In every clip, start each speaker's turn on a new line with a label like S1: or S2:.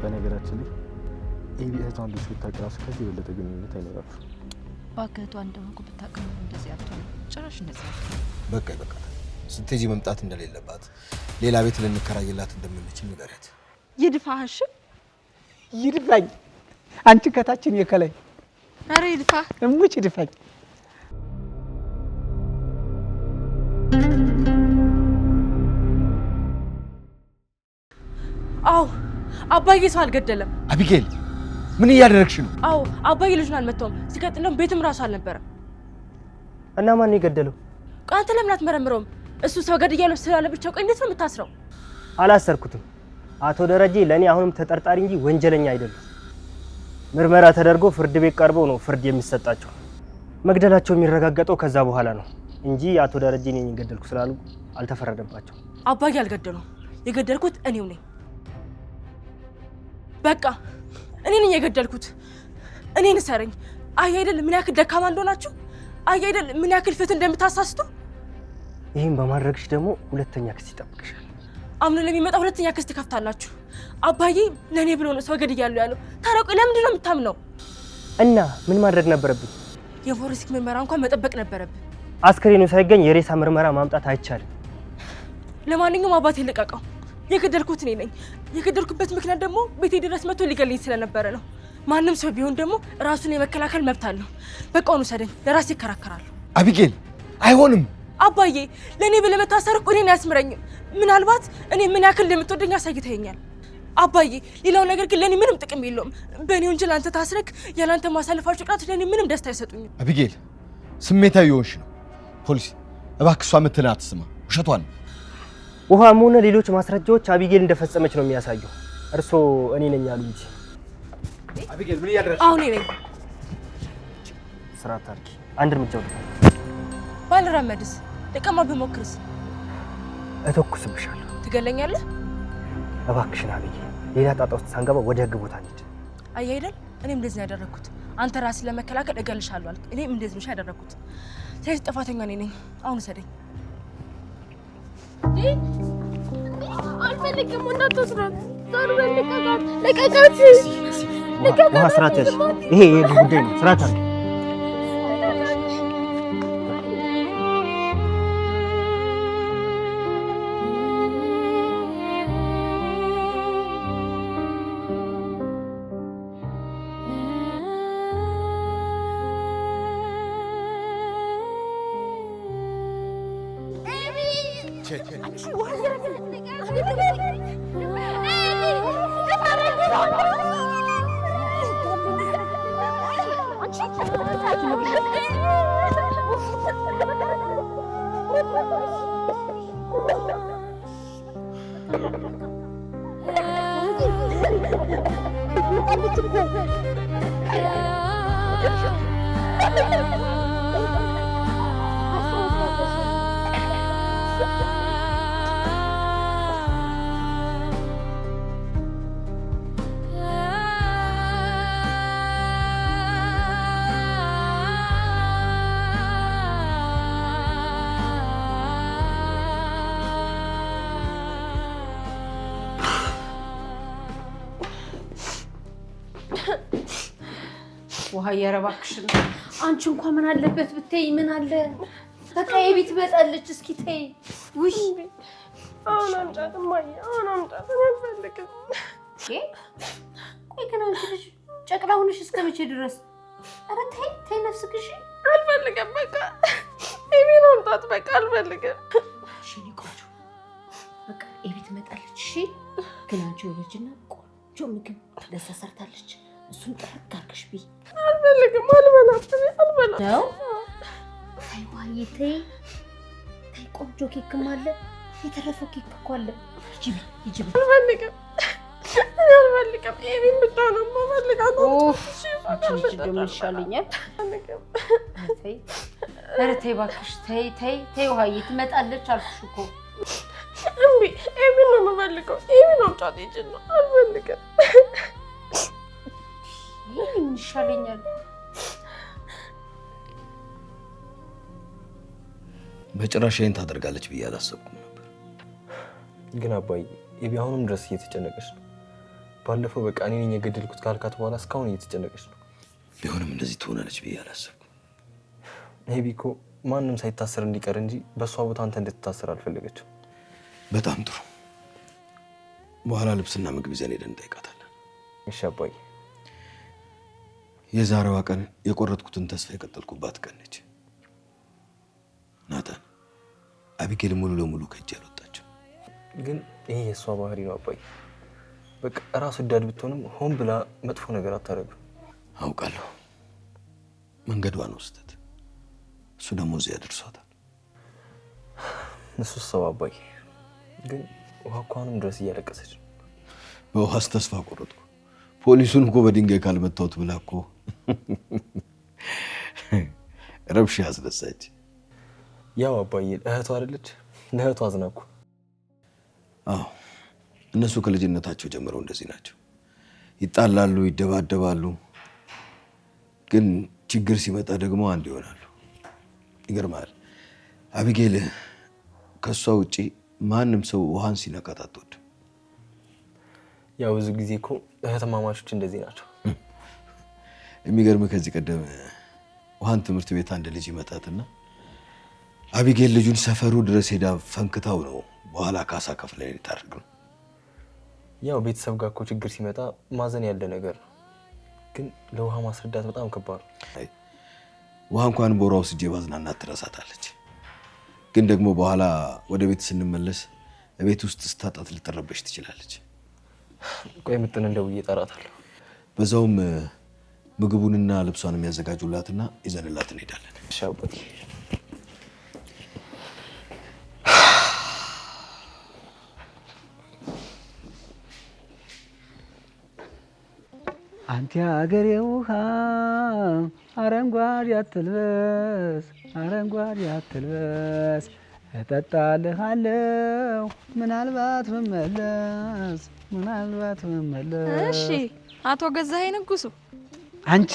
S1: በነገራችን ላይ ኤቢ እህቷን ልጅ ብታቀራሱ ከዚህ የበለጠ ግንኙነት አይኖራችሁ።
S2: ባከቷ እንደሆንኩ ብታቀሙ እንደዚህ አትሆን። ጭራሽ እንደዚህ
S3: በቃ ይበቃል። ስትሄጂ መምጣት እንደሌለባት ሌላ ቤት ልንከራይላት እንደምንችል ንገሪያት።
S4: ይድፋሽ
S5: ይድፋኝ። አንቺ ከታችን የከላይ
S4: አረ ይድፋ
S5: እሙች ይድፋኝ።
S4: አው አባዬ ሰው አልገደለም።
S3: አቢጌል ምን እያደረግሽ ነው?
S4: አው አባዬ ልጁን አልመታውም። ሲቀጥልም ቤትም ራሱ አልነበረም።
S5: እና ማን የገደለው?
S4: አንተ ለምን አትመረምረውም? እሱ ሰው ገድያለሁ ስላለ ብቻ ቆይ እንዴት ነው የምታስረው?
S5: አላሰርኩትም። አቶ ደረጀ ለኔ አሁንም ተጠርጣሪ እንጂ ወንጀለኛ አይደሉም። ምርመራ ተደርጎ ፍርድ ቤት ቀርበው ነው ፍርድ የሚሰጣቸው። መግደላቸው የሚረጋገጠው ከዛ በኋላ ነው እንጂ አቶ ደረጀ ነኝ የገደልኩ ስላሉ አልተፈረደባቸው።
S4: አባዬ አልገደለው። የገደልኩት እኔው ነኝ። በቃ እኔ ነኝ የገደልኩት። እኔን ሰረኝ። አይ አይደል ምን ያክል ደካማ እንደሆናችሁ፣ አይ አይደል ምን ያክል ፍትህ እንደምታሳስቱ።
S5: ይሄን በማድረግሽ ደግሞ ሁለተኛ ክስ ይጠብቅሻል።
S4: አምኖ ለሚመጣ ሁለተኛ ክስ ትከፍታላችሁ። አባዬ ለኔ ብሎ ነው ሰው ገድያለሁ ያለው። ታረቁ። ለምንድን ነው የምታምነው?
S5: እና ምን ማድረግ ነበረብኝ?
S4: የፎረንሲክ ምርመራ እንኳን መጠበቅ ነበረብን።
S5: አስክሬኑ ሳይገኝ የሬሳ ምርመራ ማምጣት አይቻልም።
S4: ለማንኛውም አባቴ ልቀቀው። የገደልኩት እኔ ነኝ። የገደልኩበት ምክንያት ደግሞ ቤቴ ድረስ መጥቶ ሊገልኝ ስለነበረ ነው። ማንም ሰው ቢሆን ደግሞ ራሱን የመከላከል መብት አለው። በቃውኑ ሰደኝ፣ ለራሴ እከራከራለሁ።
S3: አቢጌል አይሆንም።
S4: አባዬ ለኔ ብለህ መታሰር እኮ እኔን አያስምረኝም። ምናልባት እኔ ምን ያክል እንደምትወደኝ አሳይተኸኛል አባዬ። ሌላው ነገር ግን ለኔ ምንም ጥቅም የለውም። በእኔ ወንጀል አንተ ታስረክ ያላንተ ማሳለፋቸው ቅጣት ለኔ ምንም ደስታ አይሰጡኝም።
S3: አቢጌል ስሜታዊ የሆንሽ ነው። ፖሊስ እባክህ እሷ የምትልህ አትስማ፣ ውሸቷን ነው።
S5: ውሃም ሆነ ሌሎች ማስረጃዎች አቢጌል እንደፈጸመች ነው የሚያሳየው። እርሶ እኔ ነኝ ያሉ እንጂ።
S3: አቢጌል ምን እያደረግሽ?
S4: አሁን እኔ ነኝ።
S5: ስራ ታርኪ። አንድ እርምጃ ወደ
S4: ባልራመድስ ልቀማ ብሞክርስ?
S5: እተኩስብሻለሁ።
S4: ትገለኛለህ?
S5: እባክሽን አቢጌል፣ ሌላ ጣጣ ውስጥ ሳንገባ ወደ ህግ ቦታ እንሂድ።
S4: አይ አይደል እኔም እንደዚህ ያደረኩት። አንተ ራስን ለመከላከል እገልሻለሁ አልክ። እኔም እንደዚህ ነው ያደረኩት። ስለዚህ ጥፋተኛ እኔ ነኝ። አሁን ሰደኝ።
S6: አልፈልግም። እንዳትወስዷት። ዛሬ ለቀቃት፣ ለቀቃት፣ ለቀቃት።
S5: ውሃ ስራት ያዝ። ይሄ የህግ ጉዳይ ነው። ስራት አለ።
S6: ውሃ እያረባክሽ ነው። አንቺ እንኳን ምን አለበት ብትይ፣ ምን አለ በቃ የቤት መጣለች። እስኪ ተይ። ውይ
S4: አሁን አምጫት እማዬ፣ አሁን አምጫት። አልፈልግም።
S6: ቆይ ግን አንቺ ልጅ ጨቅላ ሆነሽ እስከ መቼ ድረስ? ኧረ ተይ ተይ፣ ነፍስሽ።
S4: አልፈልግም። በቃ የቤት አምጣት። በቃ አልፈልግም።
S6: እሺ ቆንጆ፣ በቃ የቤት መጣለች። እሺ ግን አንቺ ወለጅና ቆንጆ ምግብ ለዛ ሰርታለች። እሱን ጠረቅ አድርገሽ ብይ።
S4: አልፈልግም። አልበላም። አልበላም
S6: ነው። ተይ ዋዬ ተይ ተይ። ቆንጆ ኬክም አለ፣ የተረፈው ኬክ እኮ አለ። ሂጂ ሂጂ።
S4: አልፈልግም። አልፈልግም። ኤቢን ብቻ ነው የምፈልጋት።
S6: እሺ አንቺ ደግሞ ይሻለኛል። ተይ ኧረ ተይ እባክሽ ተይ ተይ ተይ። ውሃዬ ትመጣለች አልኩሽ እኮ።
S4: እምቢ። ኤቢን ነው የምፈልገው። ኤቢን አምጫት። ሂጂ ነው። አልፈልግም።
S6: ምን ይሻለኛል?
S3: በጭራሽ ይሄን ታደርጋለች ብዬ አላሰብኩም ነበር።
S1: ግን አባዬ ኤቢ አሁንም ድረስ እየተጨነቀች ነው። ባለፈው በቃ እኔ ነኝ የገደልኩት ካልካት በኋላ እስካሁን እየተጨነቀች ነው።
S7: ቢሆንም እንደዚህ ትሆናለች ብዬ አላሰብኩም።
S1: ኤቢ እኮ ማንም ሳይታሰር እንዲቀር እንጂ በሷ ቦታ አንተ እንድትታሰር አልፈለገችም።
S7: በጣም ጥሩ። በኋላ ልብስና ምግብ ይዘን ሄደን እንጠይቃታለን።
S1: እሺ አባዬ።
S7: የዛሬዋ ቀን የቆረጥኩትን ተስፋ የቀጠልኩባት ቀን ነች። ናታን፣ አቢጌል ሙሉ ለሙሉ ከእጅ አልወጣችም።
S1: ግን ይሄ የሷ ባህሪ ነው አባዬ። በቃ ራስ ወዳድ ብትሆንም ሆን ብላ መጥፎ ነገር አታረግም።
S7: አውቃለሁ። መንገዷ ነው ስህተት። እሱ ደግሞ እዚህ ያደርሷታል።
S1: እሱስ ሰው አባዬ። ግን ውሃ እንኳንም ድረስ እያለቀሰች ነው።
S7: በውሃስ ተስፋ ቆረጥኩ። ፖሊሱን እኮ በድንጋይ ካልመታሁት ብላ እኮ ረብሻ ያስነሳች።
S1: ያው አባዬ እህቷ አይደለች? ለእህቷ አዝናኩ።
S7: አዎ፣ እነሱ ከልጅነታቸው ጀምረው እንደዚህ ናቸው። ይጣላሉ፣ ይደባደባሉ፣ ግን ችግር ሲመጣ ደግሞ አንድ ይሆናሉ። ይገርማል። አቢጌል ከሷ ውጪ ማንም ሰው ውሃን ሲነካት አትወድም።
S1: ያው ብዙ ጊዜ እኮ እህትማማቾች እንደዚህ ናቸው።
S7: የሚገርም ከዚህ ቀደም ውሃን ትምህርት ቤት አንድ ልጅ ይመጣትና አቢጌል ልጁን ሰፈሩ ድረስ ሄዳ ፈንክታው ነው በኋላ ካሳ ከፍለን የታረቅ ነው።
S1: ያው ቤተሰብ ጋር እኮ ችግር ሲመጣ ማዘን ያለ ነገር ነው። ግን ለውሃ ማስረዳት በጣም ከባድ ነው።
S7: ውሃ እንኳን ቦራው ስጄ ባዝናናት ትረሳታለች። ግን ደግሞ በኋላ ወደ ቤት ስንመለስ ቤት ውስጥ ስታጣት ልትረበሽ ትችላለች።
S1: ቆይ ምጥን እንደውዬ እጠራታለሁ።
S7: በዛውም ምግቡንና ልብሷን የሚያዘጋጁላትና ይዘንላት እንሄዳለን።
S1: እሺ አባቴ።
S8: አንተ ሀገሬ ውሃ አረንጓዴ አትልበስ፣ አረንጓዴ አትልበስ፣ እጠጣልሃለሁ ምናልባት ብመለስ፣ ምናልባት ብመለስ።
S2: እሺ አቶ ገዛኸኝ ንጉሱ፣
S8: አንቺ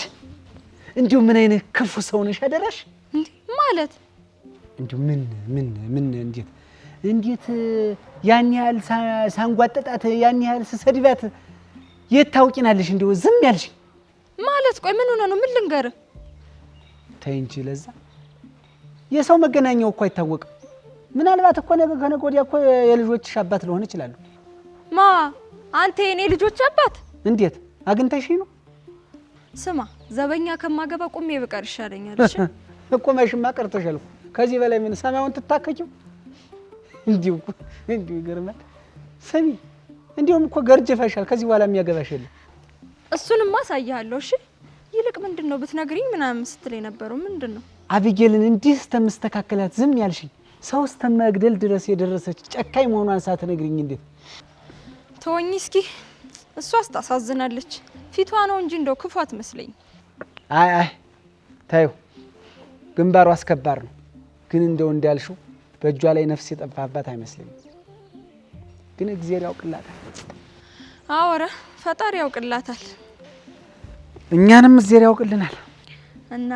S8: እንዲሁ ምን አይነት ክፉ ሰው ነሽ አደራሽ?
S2: እንዴ ማለት
S8: እንዲሁ ምን እንዴት ያን ያህል ሳንጓጠጣት ያን ያህል ስሰድባት የት ታውቂናለሽ? እንዲሁ ዝም ያልሽ
S2: ማለት ቆይ ምን ሆነ ነው? ምን ልንገርህ?
S8: ተይ እንጂ ለዛ የሰው መገናኛው እኮ አይታወቅም። ምናልባት እኮ ነገ ከነገ ወዲያ እኮ የልጆችሽ አባት ልሆን እችላለሁ።
S2: ማ አንተ የኔ ልጆች አባት?
S8: እንዴት አግኝተሽኝ ነው?
S2: ስማ ዘበኛ ከማገባ ቁሜ ብቀር ይሻለኛል። እሺ
S8: ቁመሽማ ቀርተሻል። ከዚህ በላይ ምን ሰማዩን ትታከቂው? እንዲሁ ይገርማል። ስሚ እንዲሁም እኮ ገርጀፈሻል። ከዚህ በኋላ የሚያገባሽ የለም።
S2: እሱንማ አሳይሃለሁ። እሺ ይልቅ ምንድነው ብትነግሪኝ ምናምን ስትል የነበረው ምንድነው?
S8: አቢጌልን እንዲህ ስተምስተካከላት ዝም ያልሽኝ ሰው ስተመግደል ድረስ የደረሰች ጨካኝ መሆኗን ሳትነግሪኝ እንዴት?
S2: ተወኝ እስኪ። እሷስ ታሳዝናለች። ፊቷ ነው እንጂ እንደው ክፉ አትመስለኝ።
S8: አይ ታዩ ግንባሩ አስከባር ነው። ግን እንደው እንዳልሽው በእጇ ላይ ነፍስ የጠፋባት አይመስለኝም። ግን እግዚአብሔር ያውቅላታል።
S2: አወረ ፈጣሪ ያውቅላታል።
S8: እኛንም እግዚአብሔር ያውቅልናል።
S2: እና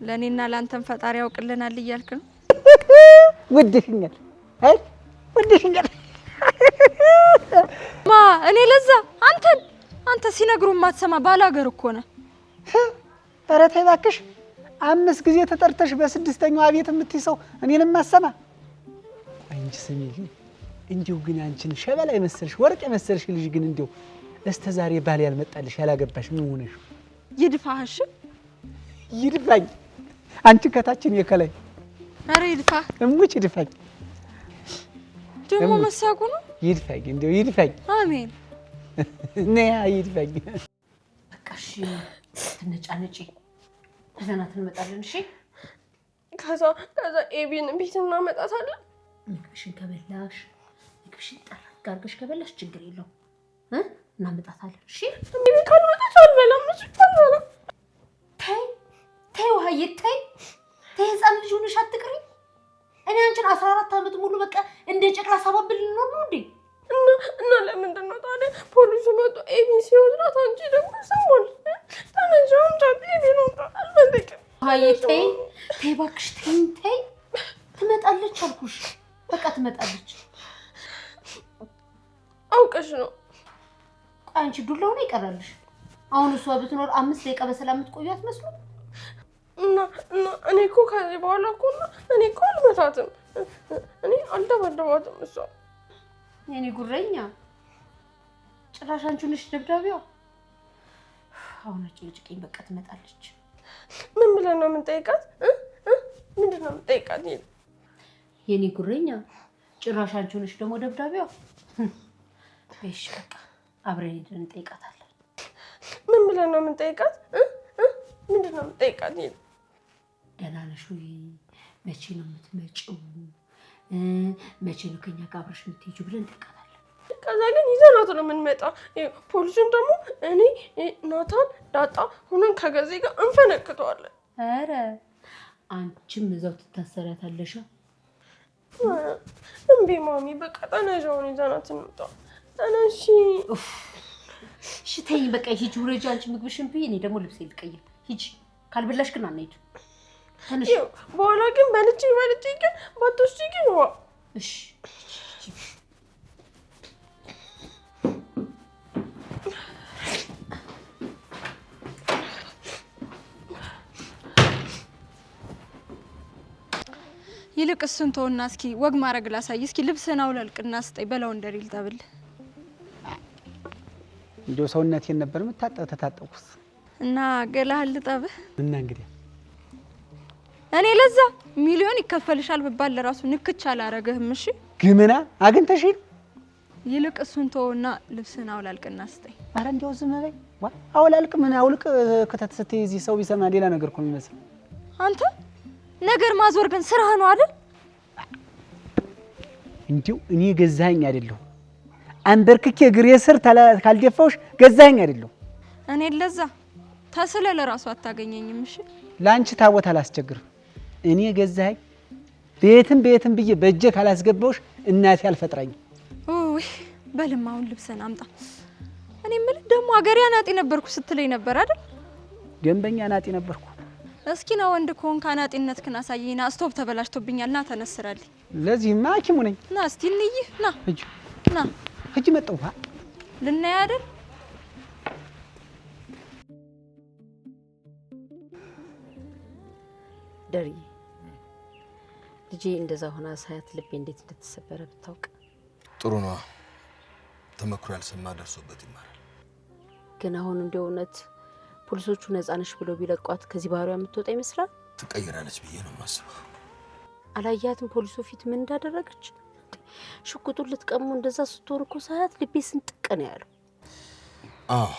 S2: ለኔና ላንተም ፈጣሪ ያውቅልናል እያልክ ነው?
S8: ወደሽኛል። አይ ወደሽኛል።
S2: ማ እኔ ለዛ አንተ ሲነግሩ ማትሰማ ባላገር እኮ ነህ።
S8: ኧረ ተይ እባክሽ። 5 ጊዜ ተጠርተሽ በስድስተኛው አቤት የምትይ ሰው እኔንም ማሰማ አንቺ ስሚ። እንዲሁ ግን አንቺን ሸበላ የመሰልሽ ወርቅ የመሰልሽ ልጅ ግን እንዲሁ እስከ ዛሬ ባል ያልመጣልሽ ያላገባሽ ምን ሆነሽ?
S2: ይድፋሽ።
S8: ይድፋኝ። አንቺ ከታችን የከላይ
S2: አረ ይድፋ።
S8: እሙች ይድፋኝ።
S2: ደግሞ መሳቁ ነው።
S8: ይድፋኝ። እንዲሁ ይድፋኝ።
S2: አሜን።
S8: ነያ ይድፋኝ።
S6: በቃ እሺ ትነጫነጪ ተዘናት እንመጣለን። እሺ
S4: ከዛ ኤቢን ቤት እናመጣታለን።
S6: ምግብሽን ከበላሽ ምግብሽን ጠራግ አድርገሽ ከበላሽ ችግር የለውም እናመጣታለን። እሺ
S4: ኤቢ ካልመጣች አልበላም። እሺ አልበላም።
S6: ተይ ውሃዬ ተይ ህፃን ልጅ ሆነሽ አትቅሪ። እኔ አንቺን 14 ዓመት ሙሉ በቃ እንደ ጨቅላ ሳባብል ልኖር ነው እንዴ?
S4: እና ለምንድን ነው ታዲያ ፖሊሱ መጥቶ ኤቢ ሲወስዳት አንቺ ደግሞ ሰሞን ተነጃውን ታዲያ ኤቢ ነው አልፈልግም።
S6: ውሃዬ ተይ እባክሽ ተይ ትመጣለች አልኩሽ። በቃ ትመጣለች።
S4: አውቀሽ ነው?
S6: አንቺ ዱላው ነው ይቀራልሽ። አሁን እሷ ብትኖር 5 ደቂቃ በሰላም የምትቆዩ አትመስሉም?
S4: እና እኔ እኮ ከዚህ በኋላ እኮ እኔ እኮ አልመታትም። እኔ አልደባደባትም። እሷ
S6: የኔ ጉረኛ ጭራሽ አንቺ ነሽ ደብዳቤዋ። አሁን ጭቅጭቅኝ በቃ ትመጣለች።
S4: ምን ብለን ነው የምንጠይቃት? ምንድን ነው የምንጠይቃት?
S6: የኔ ጉረኛ ጭራሽ አንቺ ነሽ ደግሞ ደብዳቤዋ። እሺ በቃ አብረን ሄደን እንጠይቃታለን።
S4: ምን ብለን ነው የምንጠይቃት? ምንድን ነው የምንጠይቃት?
S6: ደህና ነሽ ወይ? መቼ ነው የምትመጪው? መቼ ነው ከኛ ጋር አብረሽ የምትሄጂው ብለን እንጠይቃታለን።
S4: ከዛ ግን ይዘናት ነው የምንመጣ። ፖሊሱን ደግሞ እኔ ናታን ዳጣ ሆነን ከገዜ ጋር እንፈነክተዋለን።
S6: ኧረ አንቺም እዛው ትታሰሪያታለሽ።
S4: እምቢ ማሚ፣ በቃ ተነሻውን ይዘናት እንውጣ። ተነሺ።
S6: እሺ ተይኝ በቃ ሂጂ፣ ውረጂ። አንቺ ምግብሽን ብይ፣ እኔ ደግሞ ልብሴ ልቀይር። ሂጂ። ካልበላሽ ግን አንሄድም። ተነሺ።
S4: በኋላ ግን በልቼ ግን ባትወስጂ ግን ዋ።
S6: እሺ
S2: ይልቅ እሱን ተውና እስኪ ወግ ማረግ ላሳይ። እስኪ ልብስህን አውለልቅና ስጠኝ በለው እንደሪል ተብል
S8: እንደው ሰውነቴን ነበር ተታጠብኩት
S2: እና ገላህን ልጠብህ
S8: እና እንግዲህ
S2: እኔ ለዛ ሚሊዮን ይከፈልሻል ብባል ለራሱ ንክች አላረግህም። እሺ
S8: ግምና አግንተሽ
S2: ይልቅ እሱን ተውና ልብስህን አውላልቅና ስጠኝ።
S8: ኧረ እንደው ዝም በይ። ዋ አውላልቅ ምን አውልቅ ከተት ስትይዚ ሰው ቢሰማ ሌላ ነገር እኮ የሚመስል
S2: አንተ ነገር ማዞር ግን ስራህ ነው አይደል?
S8: እንዴው እኔ ገዛኸኝ አይደለሁ አንበርክኬ እግሬ ስር ካልደፋውሽ ገዛኸኝ አይደለሁ።
S2: እኔ ለዛ ተስለ ለራሱ አታገኘኝም። እሺ
S8: ላንቺ ታወት አላስቸግርም። እኔ ገዛኸኝ ቤትም ብዬ በእጄ ካላስገባውሽ እናቴ አልፈጥራኝ።
S2: ኦይ በልማ አሁን ልብሰን አምጣ። እኔ ምን ደግሞ አገሬ አናጢ ነበርኩ ስትለኝ ነበር አይደል?
S8: ደንበኛ አናጢ ነበርኩ።
S2: እስኪ ነው ወንድ ኮን ካናጢነትክን አሳየኝና ስቶፕ ተበላሽቶብኛልና ተነስራልኝ።
S8: ለዚህማ ሐኪሙ ነኝ።
S2: ና እስቲ እንይ ና
S8: ሂጂ
S2: ና
S8: ሂጂ መጣሁ
S2: ልናይ አይደል?
S6: ደሪ ልጄ እንደዛ ሆና ሳያት ልቤ እንዴት እንደተሰበረ ብታውቅ።
S3: ጥሩ ነው። ተመክሮ ያልሰማ ደርሶበት ይማራል።
S6: ግን አሁን እንደው እውነት ፖሊሶቹ ነፃ ነሽ ብለው ቢለቋት ከዚህ ባህሪዋ የምትወጣ ይመስላል?
S3: ትቀይራለች ብዬ ነው የማስበው።
S6: አላያትም ፖሊሱ ፊት ምን እንዳደረገች? ሽጉጡን ልትቀሙ እንደዛ ስትሆን እኮ ሳያት ልቤ ስንጥቅ ነው ያለው።
S3: አዎ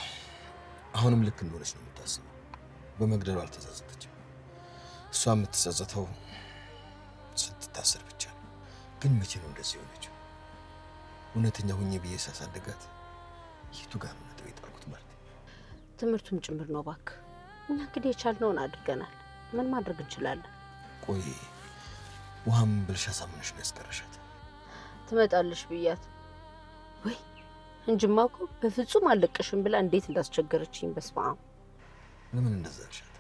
S3: አሁንም ልክ እንደሆነች ነው የምታስበው። በመግደሉ አልተጸጸተችም። እሷ የምትጸጸተው ስትታሰር ብቻ ነው። ግን መቼ ነው እንደዚህ ሆነችው? እውነተኛ ሁኜ ብዬ ሳሳደጋት የቱ ጋር ነው ነጥብ የጣልኩት ማለት?
S6: ትምህርቱም ጭምር ነው ባክ። እኛ እንግዲህ የቻልነውን አድርገናል። ምን ማድረግ እንችላለን?
S3: ቆይ ውሃም ብልሽ አሳምነሽ ነው ያስቀረሻት?
S6: ትመጣለሽ ብያት ወይ እንጂማ እኮ በፍጹም አልለቅሽም ብላ እንዴት እንዳስቸገረችኝ በስመ አብ።
S3: ለምን እንደዛ አልሻት?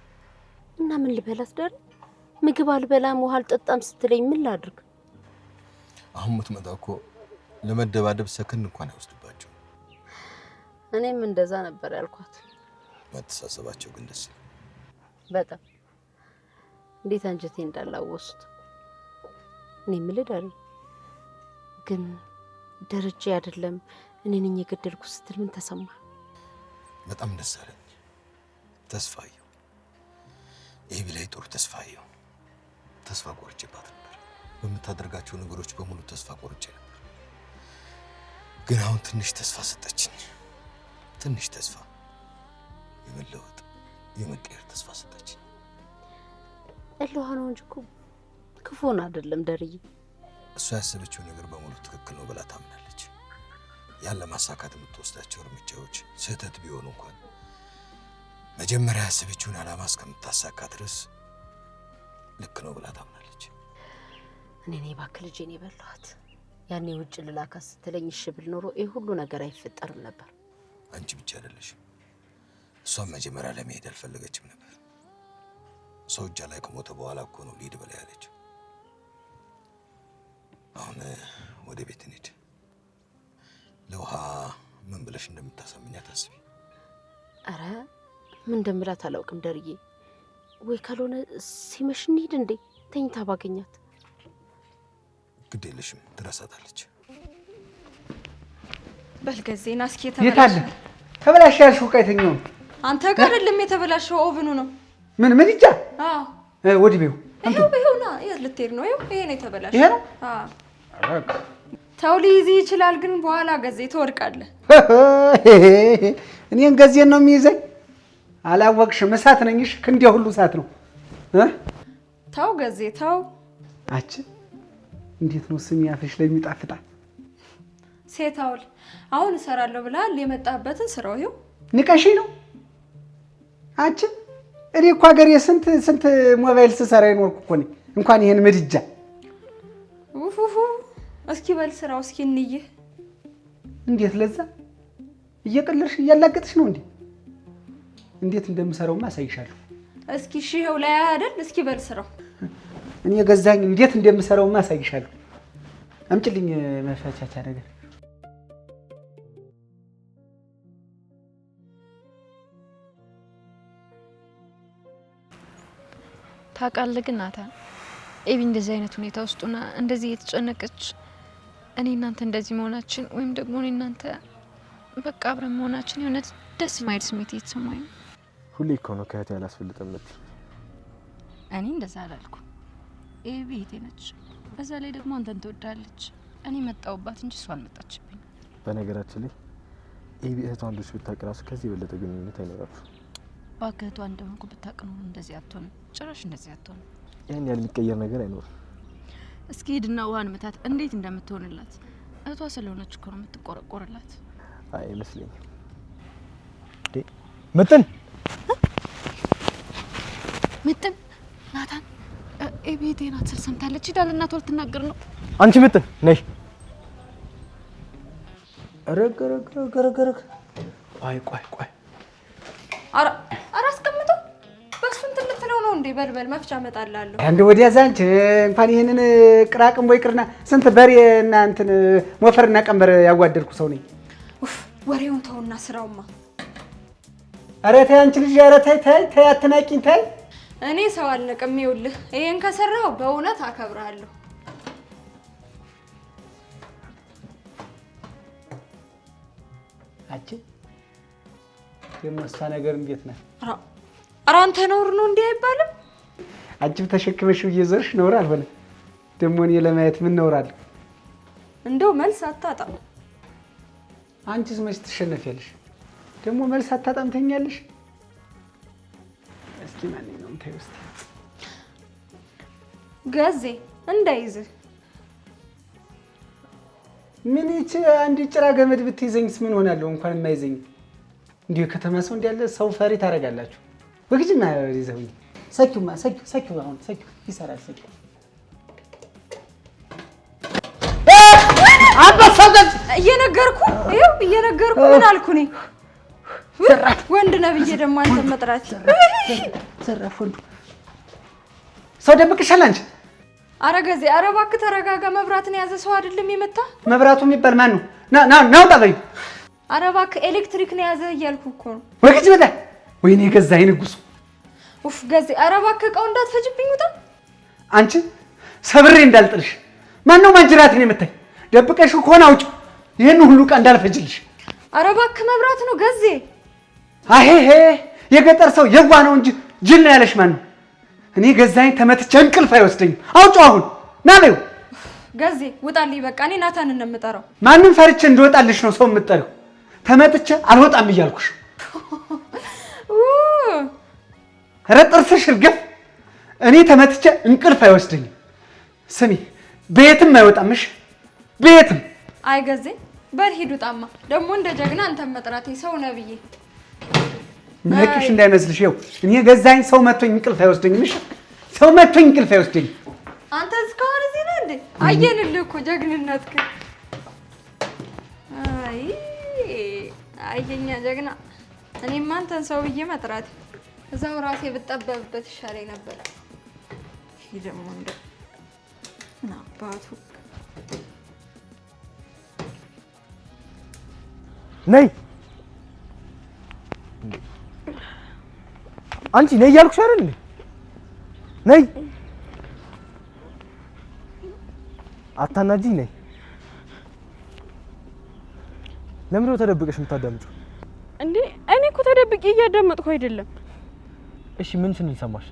S6: እና ምን ልበላት ዳር? ምግብ አልበላም ውሃ አልጠጣም ስትለኝ ምን ላድርግ?
S3: አሁን የምትመጣው እኮ ለመደባደብ ሰከንድ እንኳን አይወስድባቸው።
S6: እኔም እንደዛ ነበር ያልኳት።
S3: መተሳሰባቸው ግን ደስ ይላል
S6: በጣም። እንዴት አንጀቴ እንዳላወሱት። እኔ የምልህ ዳሪ ግን ደረጃ አይደለም እኔ ነኝ የገደልኩት ስትል ምን ተሰማ?
S3: በጣም ደስ አለኝ። ተስፋየው ይሄ ቢላይ ጥሩ ተስፋየው። ተስፋ ቆርጬባት ነበር። በምታደርጋቸው ነገሮች በሙሉ ተስፋ ቆርጬ ነበር። ግን አሁን ትንሽ ተስፋ ሰጠችኝ። ትንሽ ተስፋ፣ የመለወጥ የመቀየር ተስፋ ሰጠችኝ።
S6: እልዋ ነው እንጂ እኮ ክፉን አይደለም ደርዬ።
S3: እሷ ያሰበችው ነገር በሙሉ ትክክል ነው ብላ ታምናለች። ያን ለማሳካት የምትወስዳቸው እርምጃዎች ስህተት ቢሆኑ እንኳን መጀመሪያ ያሰበችውን ዓላማ እስከምታሳካ ድረስ ልክ ነው ብላ ታምናለች።
S6: እኔ እባክህ ልጄን የበላኋት ያኔ ውጭ ልላካት ስትለኝ እሺ ብል ኖሮ ይሄ ሁሉ ነገር አይፈጠርም ነበር።
S3: አንቺ ብቻ አይደለሽም። እሷም መጀመሪያ ለመሄድ አልፈለገችም ነበር። ሰው እጇ ላይ ከሞተ በኋላ እኮ ነው ሊድ በላይ ያለችው። አሁን ወደ ቤት እንሂድ። ለውሃ ብለሽ እንደምታሳምኛ ታስቢ።
S6: አረ ምን እንደምላት አላውቅም ደርዬ። ወይ ካልሆነ ሲመሽ እንሂድ እንዴ? ተኝታ ባገኛት።
S3: ግድ የለሽም ትረሳታለች።
S2: በልገዜና እስኪ
S8: የታለ ተበላሽ ያልሽው ቀይተኛው?
S2: አንተ ጋር አይደለም የተበላሸው ኦቭኑ ነው።
S8: ምን ምድጃ?
S2: አዎ
S8: ወዲህ ቢው
S2: ይሄውና የት ልትሄድ ነው? ይሄ ነው የተበላሸው።
S8: ይሄ ነው?
S2: አዎ ተው ሊይዝ ይችላል፣ ግን በኋላ ገዜ ትወድቃለህ።
S8: እኔን ገዜን ነው የሚይዘኝ? አላወቅሽም? እሳት ነኝሽ። ክንዴ ሁሉ እሳት ነው።
S2: ተው ገዜ ተው።
S8: አቺ እንዴት ነው ስም ያፍሽ ለሚጣፍጣ
S2: ሴታውል አሁን እሰራለሁ ብላል የመጣበትን ስራው ይኸው።
S8: ንቀሺ ነው አንቺ። እኔ እኮ ሀገር ስንት ሞባይል ስሰራ ይኖርኩ እኮ ነኝ። እንኳን ይሄን ምድጃ
S2: እስኪ በል ስራው እስኪ እንዬ።
S8: እንዴት ለዛ እየቀለልሽ እያላገጥሽ ነው እንዴ? እንዴት እንደምሰራውማ አሳይሻለሁ።
S2: እስኪ ሺው ላይ አይደል? እስኪ በል ስራው።
S8: እኔ ገዛኝ እንዴት እንደምሰራውማ አሳይሻለሁ። አምጪልኝ መፈቻቻ ነገር።
S9: ታውቃለህ ግን ናታን ኤቢ እንደዚህ አይነት ሁኔታ ውስጥና እንደዚህ እየተጨነቀች እኔ እናንተ እንደዚህ መሆናችን ወይም ደግሞ እኔ እናንተ በቃ አብረን መሆናችን የሆነት ደስ ማይል ስሜት እየተሰማኝ ነው።
S1: ሁሌ እኮ ነው ከእህቴ ያላስፈልጥም የምትይ።
S9: እኔ እንደዛ አላልኩም። ኤቢ እህቴ ነች። በዛ ላይ ደግሞ አንተን ትወዳለች። እኔ መጣሁባት እንጂ እሷ አልመጣችብኝ።
S1: በነገራችን ላይ ኤቢ እህቷን ልጅ ብታውቅ እራሱ ከዚህ የበለጠ ግንኙነት አይኖራችሁ።
S9: እባክህ እህቷ እንደሆንኩ ብታውቅ ነው እንደዚህ አትሆንም። ጭራሽ እንደዚህ አትሆንም።
S1: ያን ያህል የሚቀየር ነገር አይኖርም።
S9: እስኪ ሂድና ውሃን ምታት እንዴት እንደምትሆንላት። እህቷ ስለሆነች እኮ ነው የምትቆረቆርላት።
S1: አይ አይመስለኝም። ምጥን ናታን ኤቢ እህቴ ናት ስል ሰምታለች። ሂዳል እናቷ ልትናገር ነው። አንቺ ምጥን ነይ።
S8: ረግ ቆይ
S2: አራ አስቀምጠው። በሱ እንትን ልትለው ነው እንዴ? በልበል መፍቻ እመጣላለሁ።
S8: አንድ ወዲያ ዛንቺ እንኳን ይሄንን ቅራቅም ወይ ቅርና ስንት በሬና እንትን ሞፈርና ቀንበር ያጓደልኩ ሰው ነኝ።
S2: ወሬውን ተውና ስራውማ።
S8: ኧረ ተይ አንቺ ልጅ፣ ኧረ ተይ አትናቂኝ ተይ።
S2: እኔ ሰው አልነቅም። ይኸውልህ ይሄን ከሰራው በእውነት አከብራለሁ።
S8: አንቺ የማስፋ ነገር እንዴት ነው?
S2: ኧረ አንተ ነውር ነው እንዴ አይባልም።
S8: አንቺም ተሸክመሽው እየዞርሽ ነውር አልሆነ። ደግሞ እኔ ለማየት ምን ነውር አለ?
S2: እንደው መልስ አታጣም።
S8: አንቺስ መች ትሸነፊያለሽ? ደግሞ መልስ አታጣም ተኛለሽ። እስኪ ማንኛውም ተይ ውስጥ
S2: ገዜ እንዳይዝህ።
S8: ምን ይቺ አንድ ጭራ ገመድ ብትይዘኝስ ምን ሆናለሁ? እንኳን የማይዘኝ እንዲሁ ከተማ ሰው እንዲያለ ሰው ፈሪ ታደርጋላችሁ። በግጅና ይዘውኝ ሰኪው አሁን ሰኪው ይሰራል። ሰኪው አባሳደት
S2: እየነገርኩ ምን አልኩ እኔ? ወንድ ነብዬ ደግሞ አንተ መጥራት
S8: ዘራፍ ወንዱ ሰው ደብቅሻል አንቺ።
S2: ኧረ ገዜ ኧረ እባክህ ተረጋጋ። መብራትን የያዘ ሰው አይደለም የመታ።
S8: መብራቱ የሚባል ማን ነው? ናውጣ በይ።
S2: ኧረ እባክህ ኤሌክትሪክ ነው የያዘ እያልኩ እኮ ነው።
S8: ወግጅ በዳ ወይኔ ገዛኝ ንጉሱ።
S2: ኡፍ ገዜ ኧረ እባክህ እቃው እንዳትፈጅብኝ ውጣ።
S8: አንቺ ሰብሬ እንዳልጥልሽ። ማን ነው ማንጅራትን የመታኝ? ደብቀሽው ከሆነ አውጪ። ይሄን ሁሉ ዕቃ እንዳልፈጅልሽ።
S2: ኧረ እባክህ መብራት ነው ገዜ።
S8: አሄ የገጠር ሰው የዋ ነው እንጂ ጅል ነው ያለሽ ማን ነው? እኔ ገዛኝ ተመትቼ እንቅልፍ አይወስደኝም። አውጪው አሁን ና በይው።
S2: ገዜ ውጣልኝ በቃ። እኔ ናታንን ነው የምጠራው።
S8: ማንም ፈርቼ እንድወጣልሽ ነው ሰው የምትጠሪው? ተመትቼ አልወጣም እያልኩሽ። ኧረ ጥርስሽ እርግፍ። እኔ ተመትቼ እንቅልፍ አይወስደኝም። ስሚ ቤትም አይወጣምሽ ቤትም።
S2: አይ ገዜ በል ሂድ ውጣማ። ደግሞ እንደ ጀግና አንተን መጥራቴ ሰው ነብዬ
S8: ምንክሽ እንዳይመስልሽ። ይኸው እኔ ገዛኝ ሰው መቶኝ እንቅልፍ አይወስደኝም። እሺ ሰው መቶኝ እንቅልፍ አይወስደኝም።
S2: አንተ እስካሁን እዚህ ነህ እንዴ? አየንልህ እኮ ጀግንነትክ። አይ አየኛ ጀግና። እኔማ አንተን ሰው ብዬ መጥራቴ እዛው ራሴ ብጠበብበት ይሻለኝ ነበር። ይሄ ደግሞ እንደ ናባቱ
S5: ነይ አንቺ ነይ ያልኩሽ አይደል? ነይ አታናጂ ነይ። ለምን ነው ተደብቀሽ የምታዳምጪው?
S2: እንዴ እኔ እኮ ተደብቄ እያዳመጥኩ አይደለም።
S5: እሺ ምን ስንል ሰማሽ?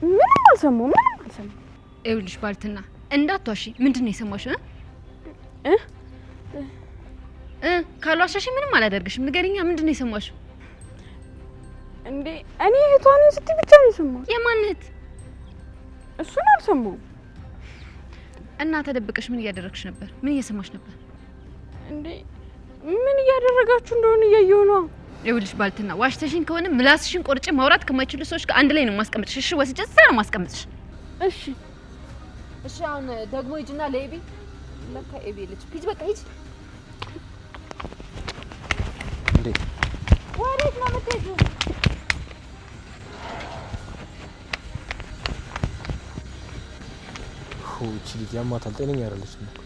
S2: ምንም አልሰማሁም።
S9: ይኸውልሽ ባልትና እንዳትዋሺ። ምንድነው የሰማሽ? ካልዋሻሽ ምንም አላደርግሽም። ንገሪኛ፣ ምንድነው የሰማሽ?
S2: እንዴ እኔ እህቷ ነኝ ስትይ ብቻ ነው የሰማሁት።
S9: የማን እህት?
S2: እሱን አልሰማሁም።
S9: እና ተደብቀሽ ምን እያደረግሽ ነበር? ምን እየሰማሽ ነበር?
S2: እንዴ ምን እያደረጋችሁ እንደሆነ እያየሁ ነው።
S9: ይኸውልሽ ባልትና ዋሽተሽኝ ከሆነ ምላስሽን ቆርጬ ማውራት ከማይችሉ ሰዎች ጋር አንድ ላይ ነው ማስቀመጥሽ። እሺ ወስጄ እዛ ነው ማስቀመጥሽ።
S2: እሺ
S6: እሺ። አሁን ደግሞ ሂጂና ለኤቢ ለካ ኤቢ ልጅ ሂጂ፣ በቃ ሂጂ።
S5: እንዴ
S6: ወዴት ነው የምትሄጂው?
S5: እቺ ልጅ ያማታል። ጤነኛ አይደለችም እኮ።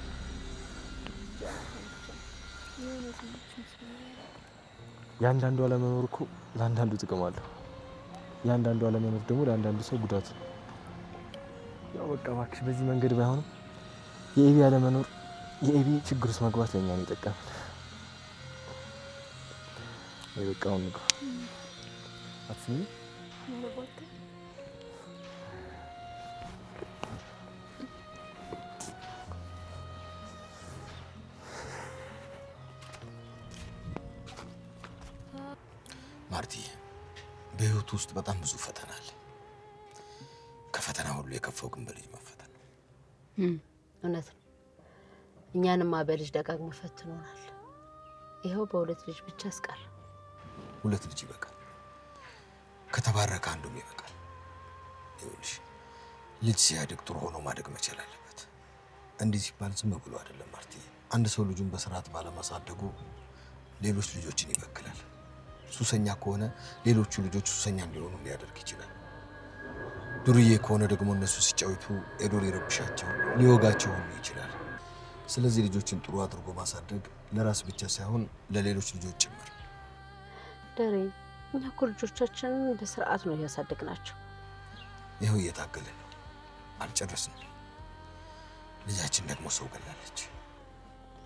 S5: ያንዳንዱ አለመኖር እኮ ለአንዳንዱ ጥቅም አለው። ያንዳንዱ አለመኖር ደግሞ ለአንዳንዱ ሰው ጉዳት ነው። ያው በቃ እባክሽ በዚህ መንገድ ባይሆንም የኤቢ አለመኖር የኤቢ ችግር ውስጥ መግባት ለኛ ነው የጠቀመን። በቃ አሁን ንገር አትስሚ።
S3: ማርቲ በህይወት ውስጥ በጣም ብዙ ፈተና አለ። ከፈተና ሁሉ የከፋው ግን በልጅ መፈተን ነው።
S6: እውነት ነው። እኛንማ በልጅ ደጋግሞ ፈትኖናል። ይኸው በሁለት ልጅ ብቻ አስቀር።
S3: ሁለት ልጅ ይበቃል፣ ከተባረከ አንዱም ይበቃል። ይኸውልሽ ልጅ ሲያድግ ጥሩ ሆኖ ማደግ መቻል አለበት። እንዲህ ሲባል ዝም ብሎ አይደለም ማርቲ። አንድ ሰው ልጁን በስርዓት ባለማሳደጉ ሌሎች ልጆችን ይበክላል። ሱሰኛ ከሆነ ሌሎቹ ልጆች ሱሰኛ እንዲሆኑ ሊያደርግ ይችላል። ዱርዬ ከሆነ ደግሞ እነሱ ሲጫወቱ ኤዶ ሊረብሻቸው ሊወጋቸው ሁሉ ይችላል። ስለዚህ ልጆችን ጥሩ አድርጎ ማሳደግ ለራስ ብቻ ሳይሆን ለሌሎች ልጆች ጭምር።
S6: ደሬ እኛ እኮ ልጆቻችንን በስርዓት ነው እያሳደግናቸው።
S3: ይኸው እየታገልን ነው፣ አልጨረስንም። ልጃችን ደግሞ ሰው ገላለች።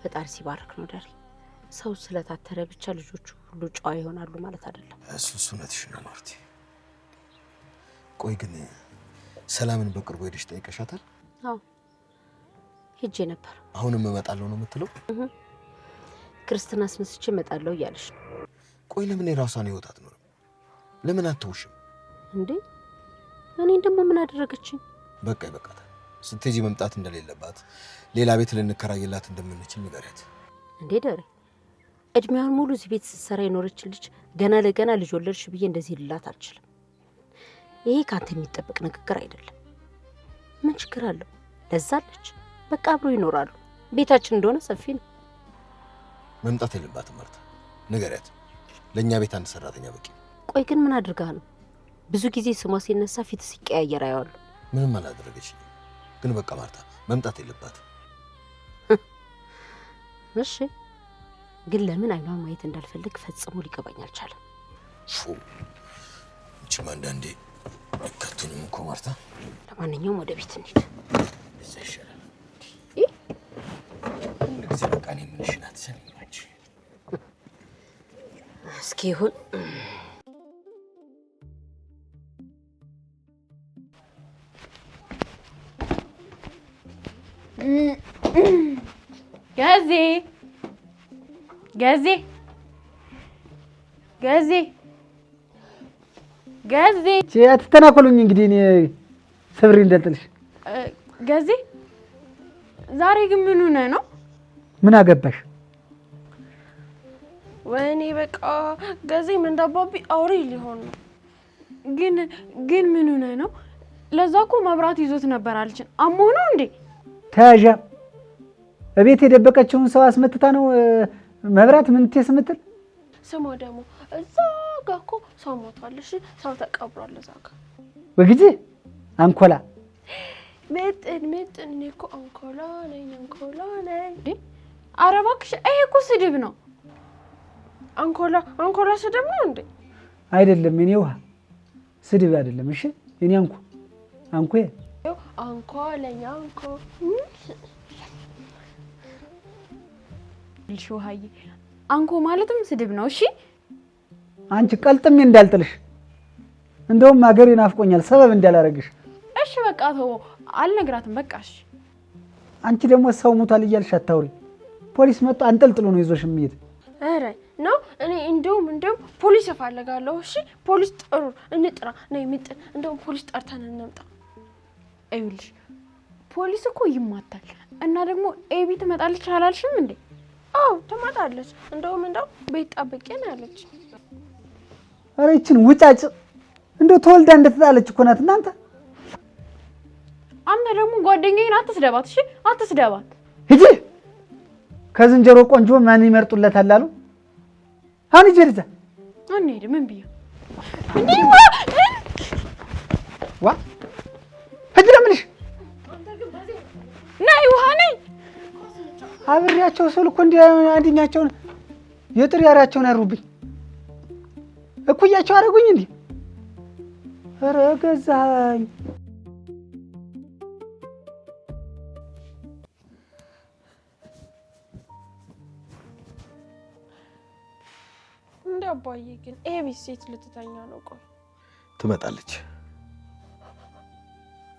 S6: ፈጣሪ ሲባርክ ነው ደሬ። ሰው ስለታተረ ብቻ ልጆቹ ሁሉ ጨዋ ይሆናሉ ማለት አይደለም።
S3: እሱ እውነትሽን ነው ማርቲ። ቆይ ግን ሰላምን በቅርቡ ሄደሽ ጠይቀሻታል?
S6: አዎ ሄጄ ነበር።
S3: አሁንም እመጣለሁ ነው የምትለው?
S6: ክርስትና አስነስቼ እመጣለሁ እያለች ነው።
S3: ቆይ ለምን የራሷን ህይወት አትኖርም? ለምን አትውሽም
S6: እንዴ? እኔን ደግሞ ምን አደረገችኝ?
S3: በቃ ይበቃታል። ስትሄጂ መምጣት እንደሌለባት ሌላ ቤት ልንከራይላት እንደምንችል ንገሪያት።
S6: እንዴ ደሬ፣ እድሜዋን ሙሉ እዚህ ቤት ስትሰራ የኖረች ልጅ ገና ለገና ልጅ ወለድሽ ብዬ እንደዚህ ልላት አልችልም። ይሄ ካንተ የሚጠበቅ ንግግር አይደለም። ምን ችግር አለው? ለዛለች በቃ አብሮ ይኖራሉ። ቤታችን እንደሆነ ሰፊ ነው።
S3: መምጣት የለባትም ማርታ፣ ንገሪያት። ለእኛ ቤት አንድ ሰራተኛ በቂ።
S6: ቆይ ግን ምን አድርጋ ነው? ብዙ ጊዜ ስሟ ሲነሳ ፊት ሲቀያየር አየዋለሁ።
S3: ምንም አላደረገችኝ። ግን በቃ ማርታ መምጣት የለባትም።
S6: እሺ ግን ለምን አይኗን ማየት እንዳልፈልግ ፈጽሞ ሊገባኝ አልቻለም።
S3: እቺም አንዳንዴ ልከቱንም እኮ ማርታ።
S6: ለማንኛውም ወደ ቤት እንሂድ።
S3: እዛ ይሻላል። ሁሉ ጊዜ በቃ እኔ የምልሽን አትሰሚም አንቺ።
S6: እስኪ ይሁን።
S2: ገዜ ገዜ ገዜ ገዜ
S8: አትተናኮሉኝ እንግዲህ እኔ ሰብሪ እንዳልጥልሽ።
S2: ገዜ ዛሬ ግን ምን ሆነ ነው?
S8: ምን አገባሽ?
S4: ወይኔ በቃ ገዜ ምን እንዳባቢ አውሬ ሊሆን ነው።
S2: ግን ምን ሆነ ነው? ለዛ እኮ መብራት ይዞት ነበር አልችን። አሞ ነው እንዴ?
S8: ታጃ እቤት የደበቀችውን ሰው አስመትታ ነው መብራት ምን ትስምትል?
S4: ስሞ ደግሞ እዛ ጋር እኮ ሰው ሞቷል። እሺ ሰው ተቀብሯል እዛ ጋር።
S8: ወግጂ አንኮላ
S4: ምጥን እኮ አንኮላ ነኝ።
S2: ኧረ እባክሽ ይሄ እኮ ስድብ ነው።
S4: አንኮላ ስድብ ነው እንዴ?
S8: አይደለም። እኔ ውሃ ስድብ አይደለም። እሺ እኔ አንኮ
S10: ለኛ አንኮ
S9: ልሽውሃዬ አንኮ ማለትም ስድብ ነው። እሺ
S8: አንቺ ቀልጥሜ እንዳልጥልሽ እንደውም ሀገሬ ናፍቆኛል ሰበብ እንዳላረግሽ።
S9: እሺ በቃ ተው አልነግራትም። በቃ እሺ።
S8: አንቺ ደግሞ ሰው ሞቷል እያልሽ አታውሪ። ፖሊስ መጥቶ አንጠልጥሎ ነው ይዞሽ የሚሄድ።
S10: አረ ነው እኔ እንደውም ፖሊስ እፈልጋለሁ። እሺ ፖሊስ ጥሩ እንጥራ ነው የሚጥን እንደውም ፖሊስ ጠርተን እንምጣ።
S9: አይውልሽ ፖሊስ እኮ ይማታል እና ደግሞ ኤቢ ትመጣለች አላልሽም እንዴ?
S10: አዎ ትመጣለች። እንደውም ቤት ጠብቄ ነው ያለች።
S8: አረ ይችን ውጫጭ እንደው ተወልዳ እንደተጣለች እኮ ናት እናንተ።
S9: አንተ ደግሞ ጓደኛዬን አትስደባት። እሺ አትስደባት።
S8: ሂጂ ከዝንጀሮ ቆንጆ ማን ይመርጡለታል አሉ። አሁን ሂጂ ልዛ
S9: አንሄድ ምን ብዬ
S8: እንዴ ዋ ሂጂ ለምንሽ
S9: ነይ ውሃ ነይ
S8: አብሬያቸው ስል እኮ እንደ አንድኛቸውን የጥሪ ያራቸውን አሩብኝ እኩያቸው አረጉኝ እንዴ። ኧረ ገዛኝ።
S10: እንደ አባዬ ግን ኤቢ ሴት ልትተኛ ነው። ቆይ
S7: ትመጣለች።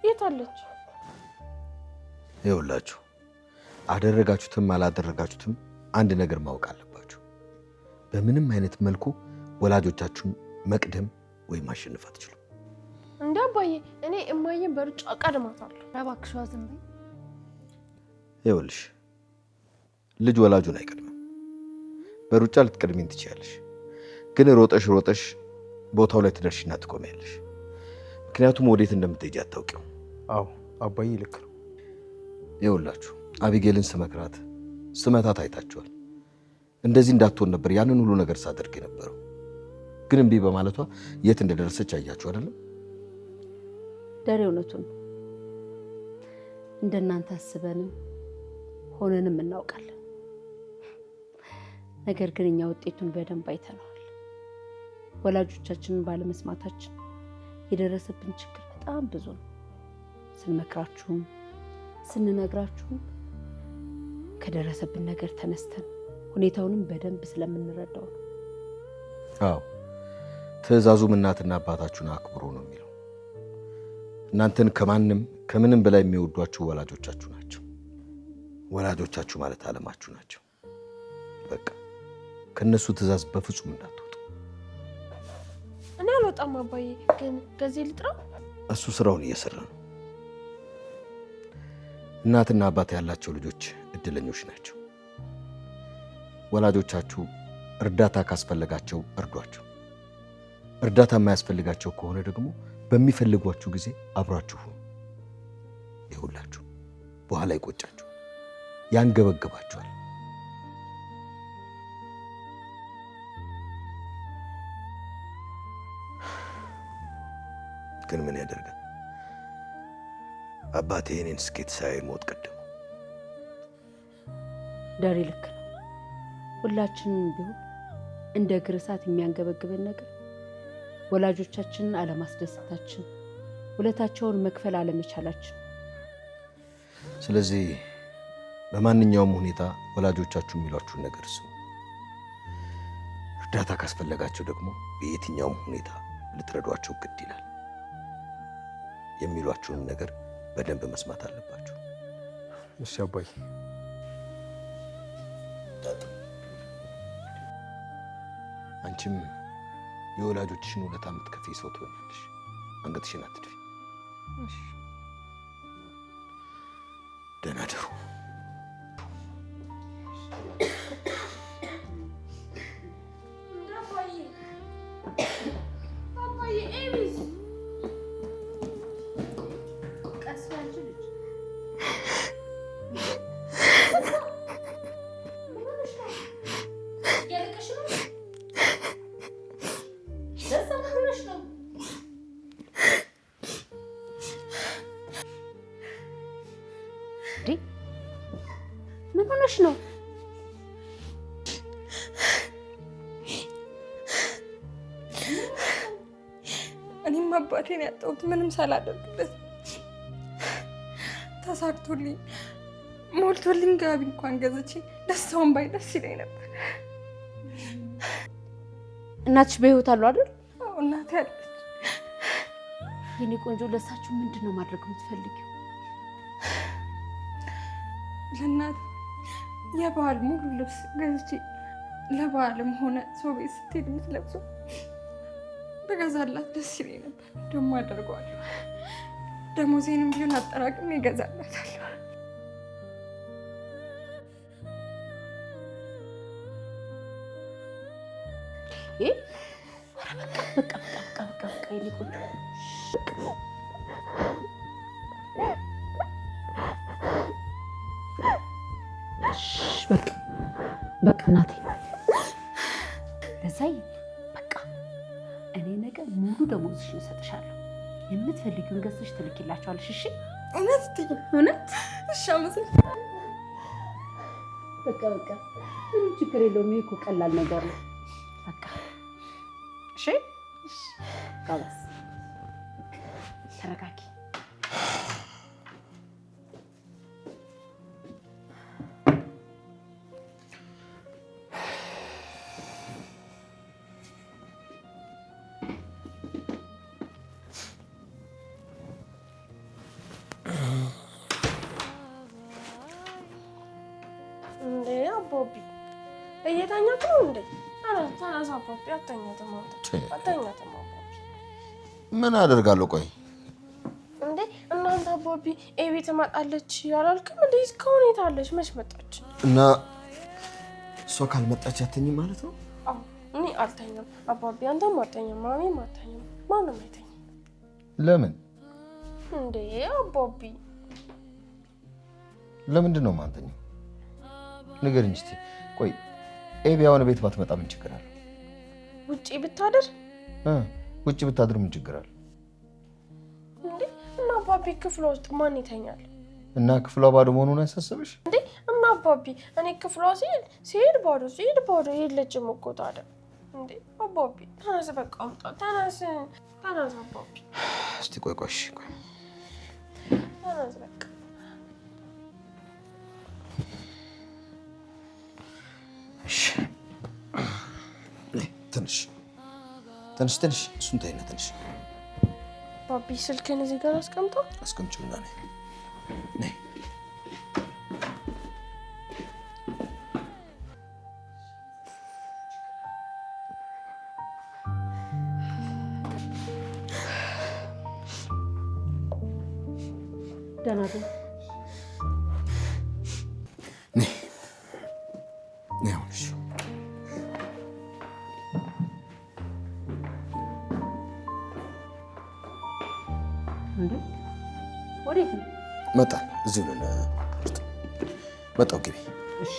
S10: የት አለች?
S7: ይኸውላችሁ አደረጋችሁትም አላደረጋችሁትም አንድ ነገር ማወቅ አለባችሁ። በምንም አይነት መልኩ ወላጆቻችሁን መቅደም ወይም ማሸነፍ አትችሉም።
S10: እንደ አባዬ እኔ እማዬን በሩጫ ቀድማታለሁ።
S9: እባክሽ ዝም በይ።
S7: ይኸውልሽ ልጅ ወላጁን አይቀድምም። በሩጫ ልትቀድሚን ትችያለሽ፣ ግን ሮጠሽ ቦታው ላይ ትደርሽና ትቆሚያለሽ። ምክንያቱም ወዴት እንደምትሄጂ አታውቂው።
S1: አዎ አባዬ ልክ ነው።
S7: ይኸውላችሁ አቢጌልን ስመክራት ስመታት አይታችኋል። እንደዚህ እንዳትሆን ነበር ያንን ሁሉ ነገር ሳደርግ የነበረው። ግን እምቢ በማለቷ የት እንደደረሰች አያችሁ አይደለም?
S6: ደሬ እውነቱን እንደናንተ አስበንም ሆነንም እናውቃለን። ነገር ግን እኛ ውጤቱን በደንብ አይተናል። ወላጆቻችንን ባለመስማታችን የደረሰብን ችግር በጣም ብዙ ነው። ስንመክራችሁም ስንነግራችሁም ከደረሰብን ነገር ተነስተን ሁኔታውንም በደንብ ስለምንረዳው ነው።
S7: አዎ ትዕዛዙም እናትና አባታችሁን አክብሩ ነው የሚለው። እናንተን ከማንም ከምንም በላይ የሚወዷችሁ ወላጆቻችሁ ናቸው። ወላጆቻችሁ ማለት ዓለማችሁ ናቸው። በቃ ከነሱ ትዕዛዝ በፍጹም እንዳትወጡ።
S10: እኔ አልወጣም አባዬ። ግን ከዚህ ልጥራው።
S7: እሱ ስራውን እየሰራ ነው። እናትና አባት ያላቸው ልጆች እድለኞች ናቸው። ወላጆቻችሁ እርዳታ ካስፈልጋቸው እርዷቸው። እርዳታ የማያስፈልጋቸው ከሆነ ደግሞ በሚፈልጓችሁ ጊዜ አብራችሁ ሁኑ። ይሁላችሁ በኋላ ይቆጫችሁ፣ ያንገበግባችኋል። ግን ምን ያደርጋል አባቴ እኔን ስኬት ሳይ ሞት ቀደሙ።
S6: ዳሬ ልክ ነው። ሁላችንም ቢሆን እንደ እግር እሳት የሚያንገበግበን ነገር ወላጆቻችንን አለማስደሰታችን፣ ውለታቸውን መክፈል አለመቻላችን።
S7: ስለዚህ በማንኛውም ሁኔታ ወላጆቻችሁ የሚሏችሁን ነገር ስሙ። እርዳታ ካስፈለጋቸው ደግሞ በየትኛውም ሁኔታ ልትረዷቸው ግድ ይላል። የሚሏችሁን ነገር በደንብ መስማት አለባችሁ።
S1: እሺ አባዬ።
S7: አንቺም የወላጆችሽን ውለታ የምትከፍይ ሰው ትሆኛለሽ። አንገትሽን አትድፊ።
S1: እሺ
S7: ደህና ደሩ።
S6: ምን ሆነሽ ነው?
S4: እኔማ
S2: አባቴን ያጣሁት ምንም ሳላደርግበት ተሳክቶልኝ ሞልቶልኝ ጋቢ እንኳን ገዝቼ ደስታውን ባይ ደስ ይለኝ ነበር።
S6: እናትሽ በህይወት አሉ አይደል?
S2: አዎ እናቴ አለች።
S6: የኔ ቆንጆ ለሳችሁ ምንድነው ማድረግ የምትፈልጊው?
S2: ለእናት የባህል ሙሉ ልብስ ገዝቼ ለበዓልም ሆነ ሰው ቤት ስትሄድ የምትለብሰው በገዛላት ደስ ይለኝ ነበር። ደግሞ አደርገዋለሁ። ደሞዜንም ቢሆን አጠራቅሜ እገዛላታለሁ።
S6: በቃ የኔ ቆንጆ በቃ እናቴ ለዛይ በቃ እኔ ነገ ሙሉ ደሞዝሽን እሰጥሻለሁ። የምትፈልጊውን ገዝተሽ ትልኪላቸዋለሽ። እሺ? እውነት?
S2: እሺ አመሰግናለሁ።
S6: በቃ ምንም ችግር የለውም። ይሄ እኮ ቀላል ነገር ነው። በቃ እሺ ጋባስ ተረጋጊ።
S10: አባቢ እየተኛት ነው እንዴ? ተነሳ አባቢ። አተኛትም አባቢ።
S3: ምን አደርጋለሁ? ቆይ
S10: እንዴ እናንተ አባቢ ኤቢ ትመጣለች ያላልክም እንዴ? እስካሁን የት አለች? መች መጣች?
S3: እና እሷ ካልመጣች አትተኝም ማለት ነው?
S10: አዎ እኔ አልተኛም አባቢ። አንተም አትተኛም፣ ማሚም አትተኛም፣ ማንም አይተኛም።
S3: ለምን
S10: እንዴ አባቢ?
S3: ለምንድን ነው የማንተኛው? ንገሪኝ እስኪ። ቆይ ኤቢ አሁን ቤት ባትመጣ ምን ችግር አለ?
S10: ውጪ ብታድር
S3: ውጪ ብታድር ምን ችግር አለ?
S10: እንዴ እና አባቢ ክፍሏ ውስጥ ማን ይተኛል?
S3: እና ክፍሏ ባዶ መሆኑን ያሳሰብሽ?
S10: እንዴ እና አባቢ እኔ ክፍሏ ሲሄድ ባዶ የለችም እኮ ታዲያ። እንዴ አባቢ ተነስ፣ በቃ አምጣ፣ ተነስ አባቢ።
S3: እስቲ ቆይ
S10: ተነስ በቃ።
S3: እሺ ትንሽ እሱን ተይና ትንሽ
S10: ባቢ ስልክን እዚህ ጋር አስቀምጠው።
S3: አስቀምጪውና ነይ።
S6: ደህና ነኝ።
S3: መጣ እዚሁ ነን። መጣው ግቢ።
S6: እሺ